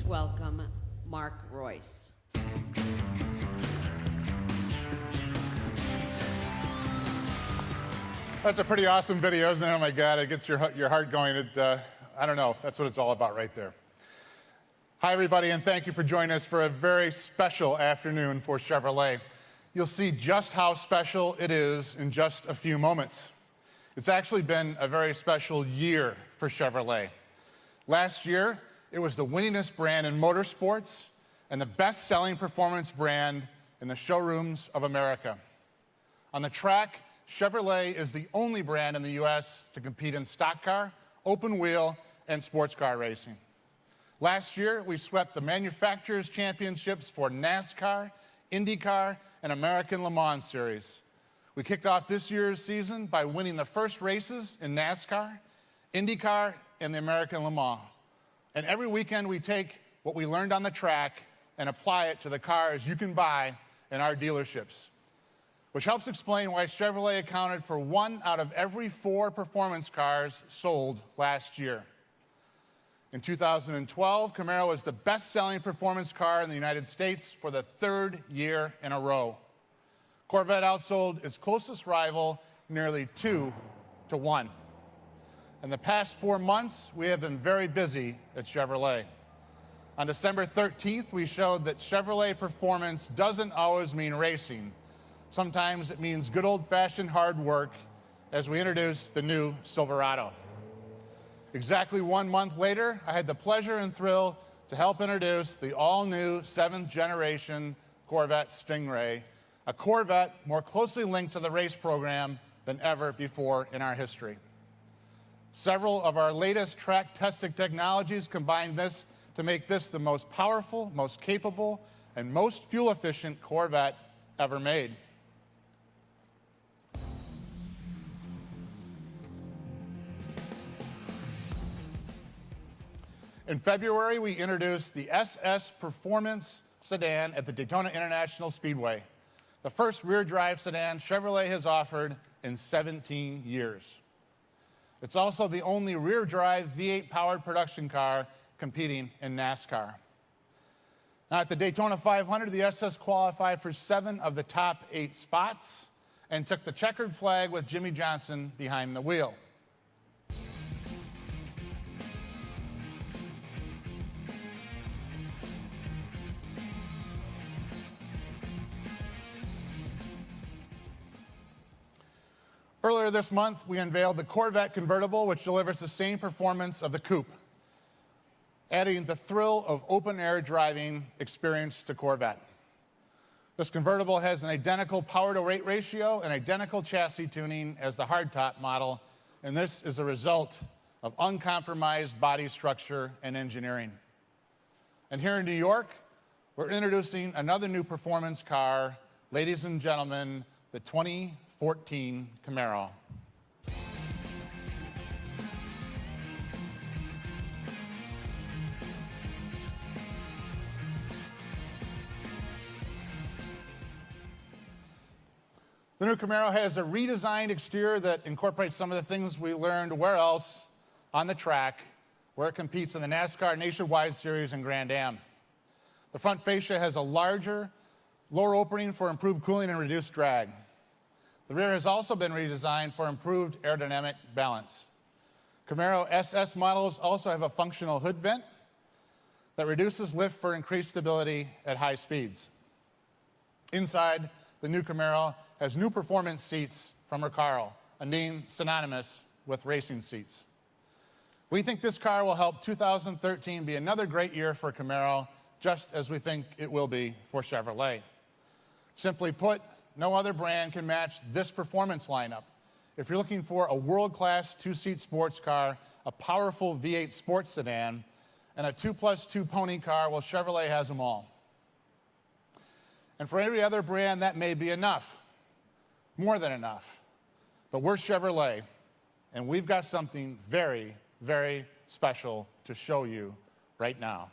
welcome Mark Royce. That's a pretty awesome video, isn't it? Oh my God, it gets your heart going. I don't know, that's what it's all about right there. Hi everybody, and thank you for joining us for a very special afternoon for Chevrolet. You'll see just how special it is in just a few moments. It's actually been a very special year for Chevrolet. Last year, it was the winningest brand in motorsports and the best-selling performance brand in the showrooms of America. On the track, Chevrolet is the only brand in the U.S. to compete in stock car, open wheel, and sports car racing. Last year, we swept the manufacturers' championships for NASCAR, IndyCar, and American Le Mans Series. We kicked off this year's season by winning the first races in NASCAR, IndyCar, and the American Le Mans. And every weekend, we take what we learned on the track and apply it to the cars you can buy in our dealerships, which helps explain why Chevrolet accounted for 1 out of every 4 performance cars sold last year. In 2012, Camaro was the best-selling performance car in the United States for the 3rd year in a row. Corvette outsold its closest rival nearly 2-1. In the past 4 months, we have been very busy at Chevrolet. On December 13th, we showed that Chevrolet performance doesn't always mean racing. Sometimes it means good old-fashioned hard work as we introduced the new Silverado. Exactly 1 month later, I had the pleasure and thrill to help introduce the all-new 7th generation Corvette Stingray, a Corvette more closely linked to the race program than ever before in our history. Several of our latest track-tested technologies combine this to make this the most powerful, most capable, and most fuel-efficient Corvette ever made. In February, we introduced the SS Performance sedan at the Daytona International Speedway, the first rear-drive sedan Chevrolet has offered in 17 years. It's also the only rear-drive V8-powered production car competing in NASCAR. Now, at the Daytona 500, the SS qualified for 7 of the top 8 spots and took the checkered flag with Jimmy Johnson behind the wheel. Earlier this month, we unveiled the Corvette convertible, which delivers the same performance of the coupe, adding the thrill of open-air driving experience to Corvette. This convertible has an identical power-to-weight ratio and identical chassis tuning as the hardtop model, and this is a result of uncompromised body structure and engineering. And here in New York, we're introducing another new performance car, ladies and gentlemen, the 2014 Camaro. The new Camaro has a redesigned exterior that incorporates some of the things we learned where else on the track, where it competes in the NASCAR Nationwide Series and Grand Am. The front fascia has a larger, lower opening for improved cooling and reduced drag. The rear has also been redesigned for improved aerodynamic balance. Camaro SS models also have a functional hood vent that reduces lift for increased stability at high speeds. Inside, the new Camaro has new performance seats from Recaro, a name synonymous with racing seats. We think this car will help 2013 be another great year for Camaro, just as we think it will be for Chevrolet. Simply put, no other brand can match this performance lineup. If you're looking for a world-class 2-seat sports car, a powerful V8 sports sedan, and a 2+2 pony car, well, Chevrolet has them all. And for every other brand, that may be enough, more than enough. But we're Chevrolet, and we've got something very, very special to show you right now.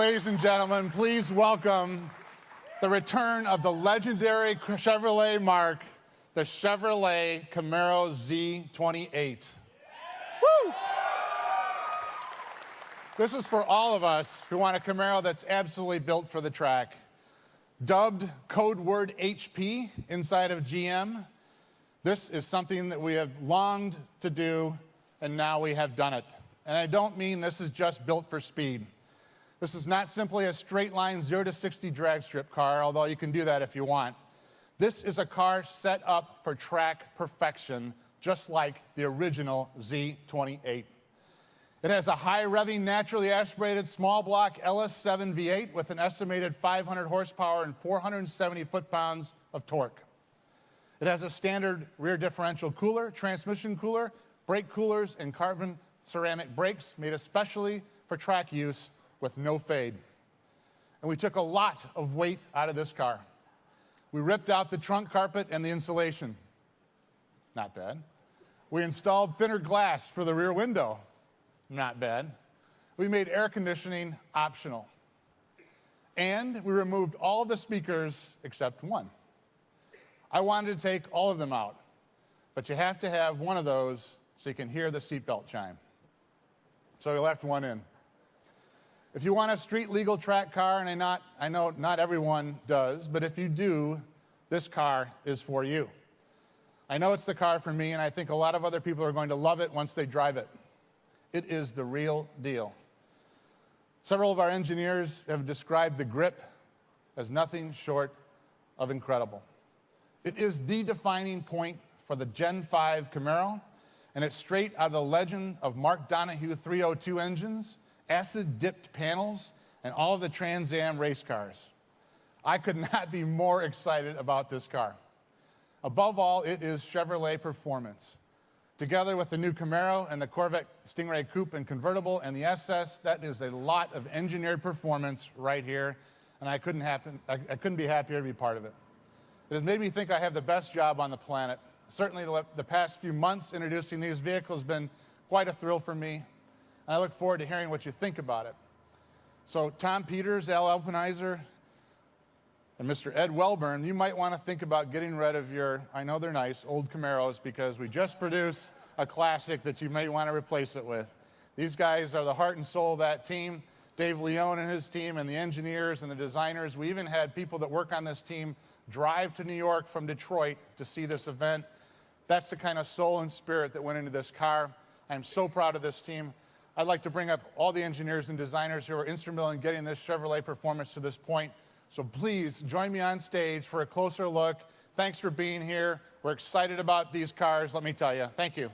Ladies and gentlemen, please welcome the return of the legendary Chevrolet mark, the Chevrolet Camaro Z28. Woo! This is for all of us who want a Camaro that's absolutely built for the track. Dubbed code word HP inside of GM, this is something that we have longed to do, and now we have done it. And I don't mean this is just built for speed. This is not simply a straight line 0 to 60 drag strip car, although you can do that if you want. This is a car set up for track perfection, just like the original Z28. It has a high revving, naturally aspirated small block LS7 V8 with an estimated 500 horsepower and 470 foot-pounds of torque. It has a standard rear differential cooler, transmission cooler, brake coolers, and carbon ceramic brakes made especially for track use with no fade. And we took a lot of weight out of this car. We ripped out the trunk carpet and the insulation. Not bad. We installed thinner glass for the rear window. Not bad. We made air conditioning optional. And we removed all the speakers except one. I wanted to take all of them out, but you have to have one of those so you can hear the seatbelt chime. So we left one in. If you want a street legal track car, and I know not everyone does, but if you do, this car is for you. I know it's the car for me, and I think a lot of other people are going to love it once they drive it. It is the real deal. Several of our engineers have described the grip as nothing short of incredible. It is the defining point for the Gen 5 Camaro, and it's straight out of the legend of Mark Donahue 302 engines, acid-dipped panels, and all of the Trans Am race cars. I could not be more excited about this car. Above all, it is Chevrolet performance. Together with the new Camaro and the Corvette Stingray Coupe and convertible and the SS, that is a lot of engineered performance right here, and I couldn't be happier to be part of it. It has made me think I have the best job on the planet. Certainly the past few months introducing these vehicles has been quite a thrill for me, and I look forward to hearing what you think about it. So Tom Peters, Al Alpenizer, and Mr. Ed Welburn, you might want to think about getting rid of your, I know they're nice, old Camaros, because we just produced a classic that you may want to replace it with. These guys are the heart and soul of that team. Dave Leone and his team, and the engineers and the designers. We even had people that work on this team drive to New York from Detroit to see this event. That's the kind of soul and spirit that went into this car. I'm so proud of this team. I'd like to bring up all the engineers and designers who are instrumental in getting this Chevrolet performance to this point. So please join me on stage for a closer look. Thanks for being here. We're excited about these cars, let me tell you. Thank you.